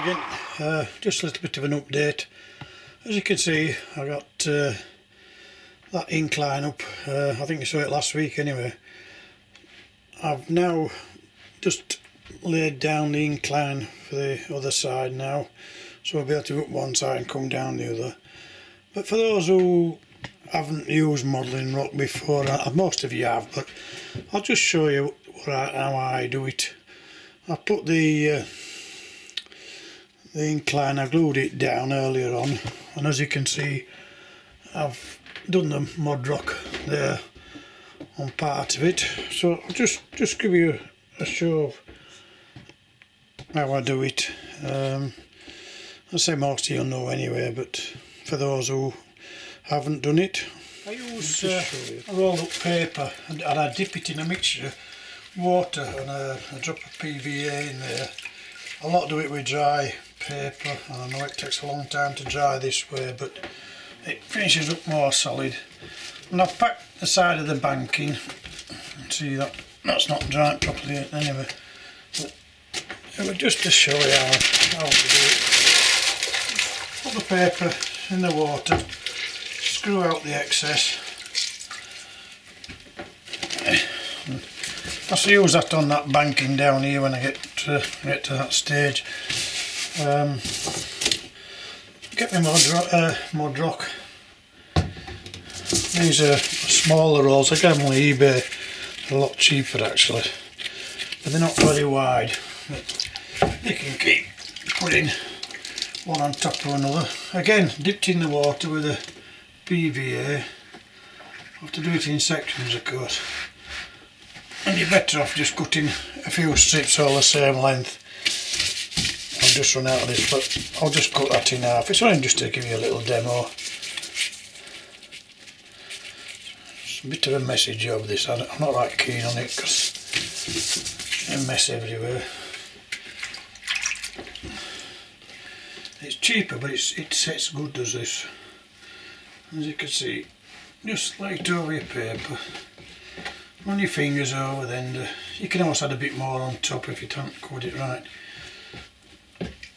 again, just a little bit of an update. As you can see, I got that incline up. I think you saw it last week anyway. I've now just laid down the incline for the other side now, so I'll be able to go up one side and come down the other. But for those who haven't used modelling rock before, most of you have, but I'll just show you how I do it. I put the incline, I glued it down earlier on, and as you can see I've done the mud rock there on part of it, so I'll just give you a show of how I do it. I say most of you know anyway, but for those who haven't done it, I use rolled up paper and I dip it in a mixture of water and a drop of PVA in there. A lot do it with dry paper, and I know it takes a long time to dry this way, but it finishes up more solid. And I've packed the side of the banking. See that's not dried properly anyway. But it was just to show you how we do it. Put the paper in the water, screw out the excess. I should use that on that banking down here when I get to that stage. Get my mud rock. These are smaller rolls. I get them on eBay. They're a lot cheaper actually, but they're not very wide. But you can keep putting one on top of another. Again, dipped in the water with a PVA. I have to do it in sections, of course. And you're better off just cutting a few strips all the same length. I've just run out of this, but I'll just cut that in half. It's only just to give you a little demo. It's a bit of a messy job this. I'm not that keen on it because there's a mess everywhere. It's cheaper, but it sets good, does this. As you can see, just lay it over your paper. Run your fingers over the end. You can always add a bit more on top if you haven't cut it right.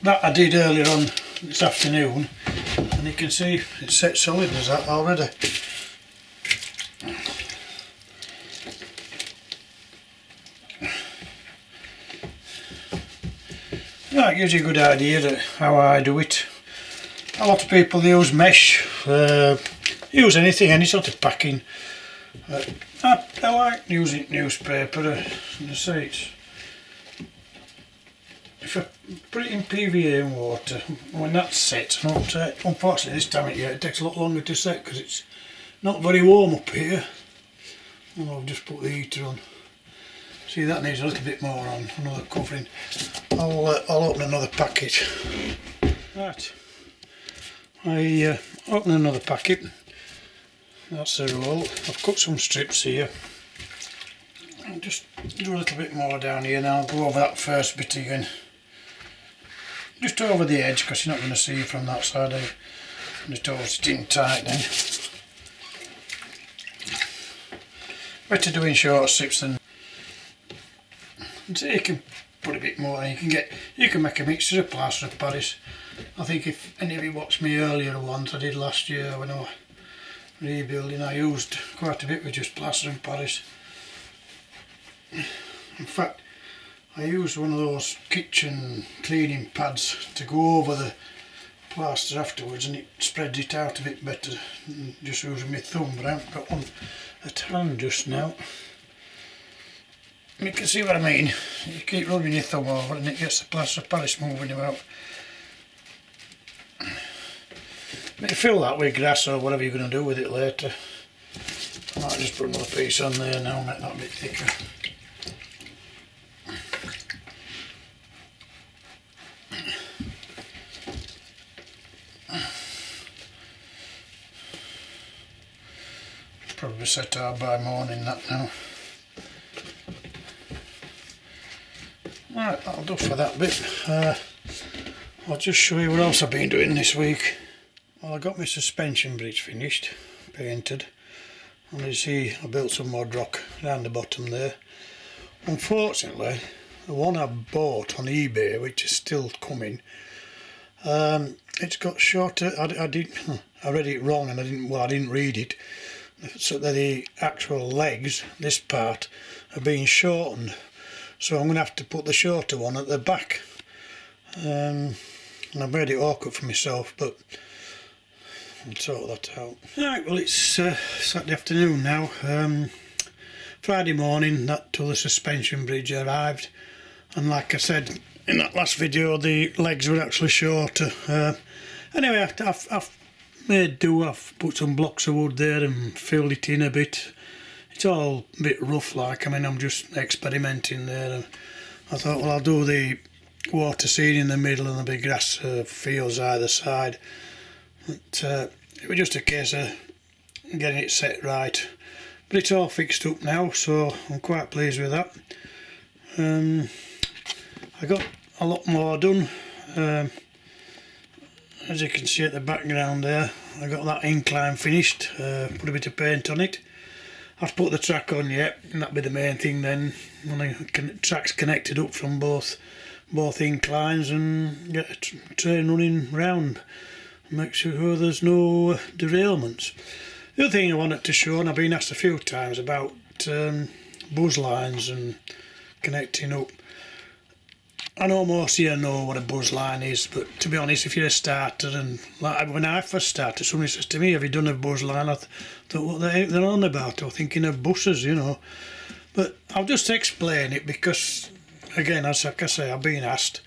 That I did earlier on this afternoon, and you can see it's set solid as that already. That gives you a good idea of how I do it. A lot of people use mesh, use anything, any sort of packing. I like using newspaper, and I say if I put it in PVA and water, when that's set, unfortunately this time of year it takes a lot longer to set because it's not very warm up here. And I've just put the heater on. See, that needs a little bit more on, another covering. I'll open another packet. Right, I open another packet. That's the roll. I've cut some strips here. I'll just do a little bit more down here now. I'll go over that first bit again. Just over the edge because you're not going to see from that side. Just hold it in tight then. Better doing short strips than. So you can put a bit more in. You can make a mixture of plaster of Paris. I think if any of you watched me earlier ones I did last year when I was rebuilding, I used quite a bit with just plaster of Paris. In fact, I used one of those kitchen cleaning pads to go over the plaster afterwards, and it spreads it out a bit better than just using my thumb, but I haven't got one at hand just now. You can see what I mean. You keep rubbing your thumb over and it gets the plaster of Paris moving about. You fill that with grass or whatever you're going to do with it later. I might just put another piece on there now, make that a bit thicker. Probably set out by morning that now. Right, that'll do for that bit. I'll just show you what else I've been doing this week. Well, I got my suspension bridge finished, painted, and you see I built some mud rock around the bottom there. Unfortunately, the one I bought on eBay, which is still coming, it's got shorter. I read it wrong, and I didn't read it. So that the actual legs, this part, are being shortened. So I'm going to have to put the shorter one at the back. And I've made it awkward for myself, but I'll sort that out. Right, well, it's Saturday afternoon now. Friday morning, that till the suspension bridge arrived, and like I said in that last video, the legs were actually shorter. Anyway, I've made do. I've put some blocks of wood there and filled it in a bit. It's all a bit rough, like. I mean, I'm just experimenting there. And I thought, well, I'll do the water scene in the middle and the big grass fields either side. But it was just a case of getting it set right. But it's all fixed up now, so I'm quite pleased with that. I got a lot more done. As you can see at the background there, I got that incline finished, put a bit of paint on it. I've put the track on yet, and that'll be the main thing then, when the track's connected up from both inclines, and get a train running round. Make sure there's no derailments. The other thing I wanted to show, and I've been asked a few times about buzz lines and connecting up. I know most of you know what a buzz line is, but to be honest, if you're a starter, and like when I first started, somebody says to me, have you done a buzz line? I thought, what they're on about? I was thinking of buses, you know. But I'll just explain it because, again, as like I say, I've been asked.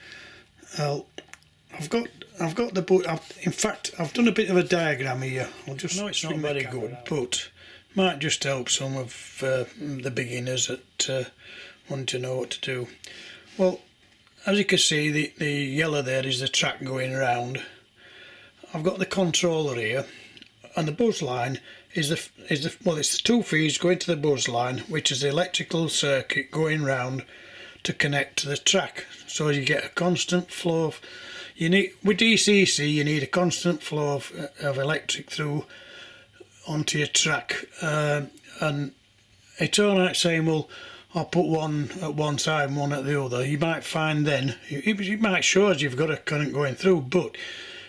I've got the book. In fact, I've done a bit of a diagram here. I'll just. No, it's not very good, but might just help some of the beginners that want to know what to do. Well, as you can see, the yellow there is the track going around. I've got the controller here, and the buzz line is well, it's the two feeds going to the buzz line, which is the electrical circuit going round to connect to the track. So you get a constant flow of. With DCC, you need a constant flow of electric through onto your track, and it's all right saying, well, I'll put one at one side and one at the other. You might find then, it might show us you've got a current going through, but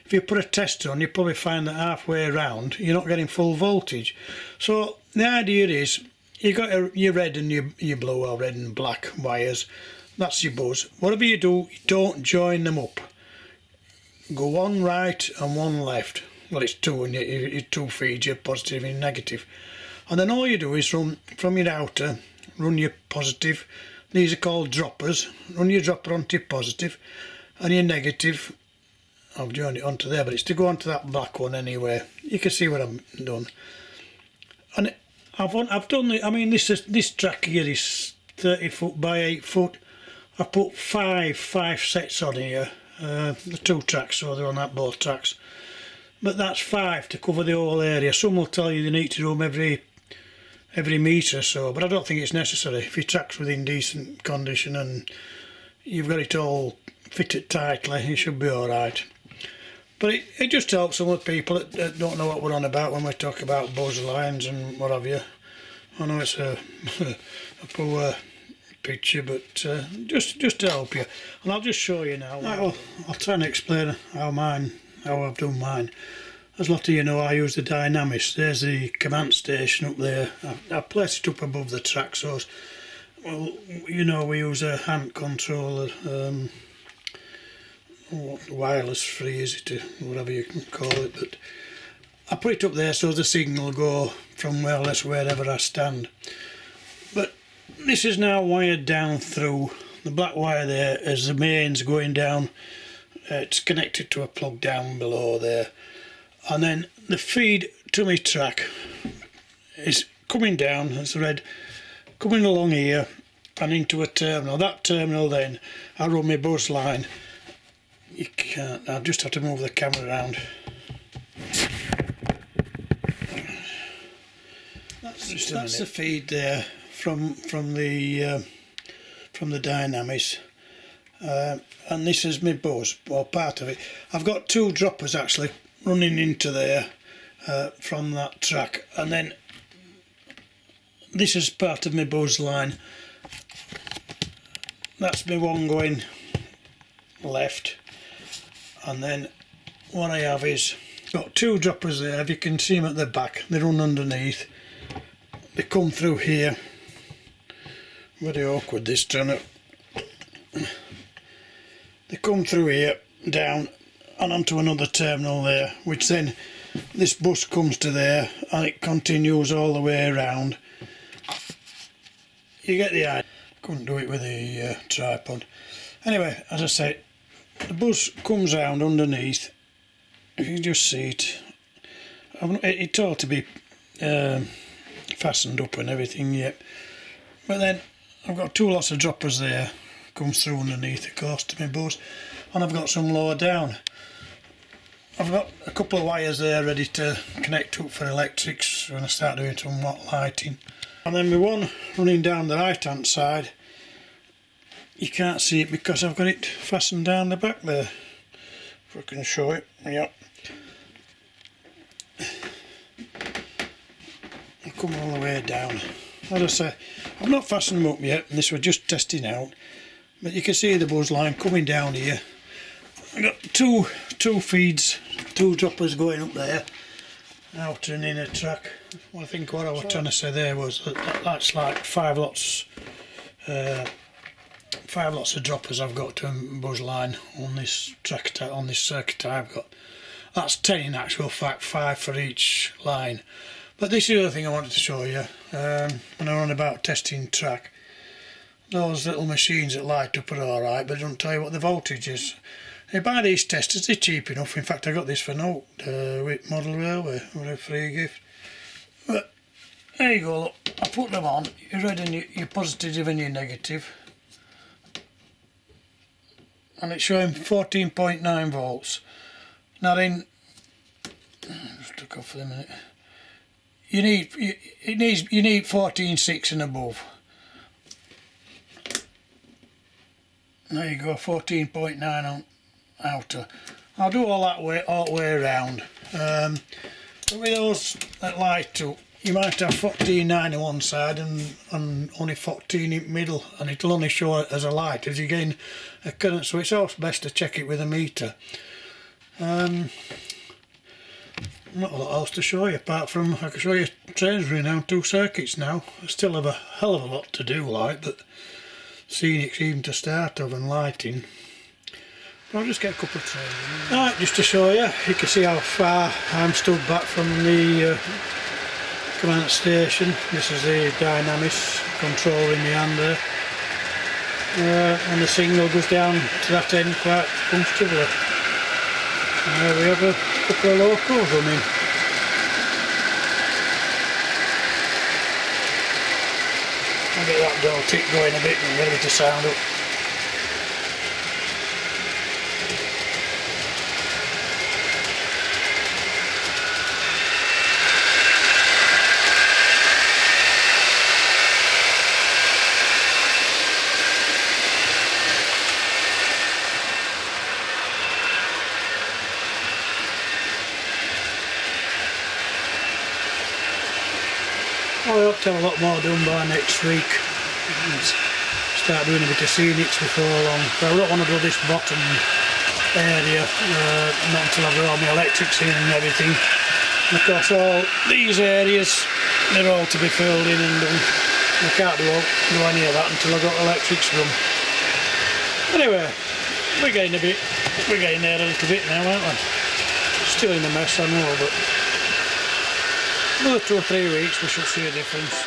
if you put a tester on, you probably find that halfway around you're not getting full voltage. So the idea is, you got your red and your blue, or red and black wires. That's your buzz. Whatever you do, don't join them up. Go one right and one left. Well, it's two, and your two feeds, your positive and negative. And then all you do is run from your outer, run your positive. These are called droppers. Run your dropper onto your positive, and your negative. I've joined it onto there, but it's to go onto that black one anyway. You can see what I've done. And I've done it. I mean, this track here is 30 foot by 8 foot. I've put five sets on here. The two tracks, so they're on that both tracks. But that's 5 to cover the whole area. Some will tell you they need to run every metre or so, but I don't think it's necessary. If your track's within decent condition and you've got it all fitted tightly, you should be alright. But it just helps some of the people that don't know what we're on about when we talk about buzz lines and what have you. I know it's a poor picture, but just to help you, and I'll just show you now. I'll try and explain how I've done mine. As a lot of you know, I use the Dynamis. There's the command station up there. I placed it up above the track, so well, you know, we use a hand controller, wireless free, is it, whatever you can call it, but I put it up there so the signal will go from more or less wherever I stand. But this is now wired down through. The black wire there is the mains going down. It's connected to a plug down below there. And then the feed to my track is coming down, as red, coming along here and into a terminal. That terminal then, I run my buzz line. You can't, I'll just have to move the camera around. That's the feed there from the Dynamis, and this is my buzz, or part of it. I've got two droppers actually running into there from that track, and then this is part of my buzz line. that's my one going left, and then what I have is got two droppers there. If you can see them at the back, they run underneath, they come through here. Very awkward this turn. They come through here, down and onto another terminal there, which then this bus comes to there and it continues all the way around. You get the idea. Couldn't do it with the tripod. Anyway, as I say, the bus comes round underneath. If you just see it, it ought to be fastened up and everything yet. But then I've got two lots of droppers there, comes through underneath of course to my bus, and I've got some lower down. I've got a couple of wires there ready to connect up for electrics when I start doing some lighting. And then my one running down the right hand side, you can't see it because I've got it fastened down the back there. If I can show it, yep. I'll come all the way down. As I say, I've not fastened them up yet, and this was just testing out. But you can see the buzz line coming down here. I've got two feeds, two droppers going up there, out and in a track. Well, I think what I was trying to say there was that's like five lots of droppers I've got to buzz line on this track, on this circuit I've got. That's 10 in actual fact, 5 for each line. But this is the other thing I wanted to show you when I'm on about testing track. Those little machines that light up are alright, but they don't tell you what the voltage is. You buy these testers, they're cheap enough. In fact, I got this for note with Model Railway, with a free gift. But there you go, look, I put them on, you're red and you're positive and you're negative. And it's showing 14.9 volts. Now then, just took off for a minute. You need 14.6 and above. There you go, 14.9 on outer. I'll do all the way around. But with those that light up, you might have 14.9 on one side and only 14 in the middle, and it'll only show as a light as you gain a current, so it's always best to check it with a meter. Not a lot else to show you, apart from I can show you trains running down 2 circuits now. I still have a hell of a lot to do, like, but scenics even to start of and lighting. But I'll just get a couple of trains. Right, just to show you, you can see how far I'm stood back from the command station. This is the dynamis control in the hand there. And the signal goes down to that end quite comfortably. We have a couple of locals running. I'll get that door tick going a bit and ready to sound up. I hope to have a lot more done by next week. Start doing a bit of scenics before long. But I don't want to do this bottom area not until I've got all my electrics in and everything. And of course all these areas, they're all to be filled in and done. I can't do any of that until I've got electrics run. Anyway, we're getting there a little bit now, aren't we? Still in a mess, I know, but another 2 or 3 weeks we should see a difference.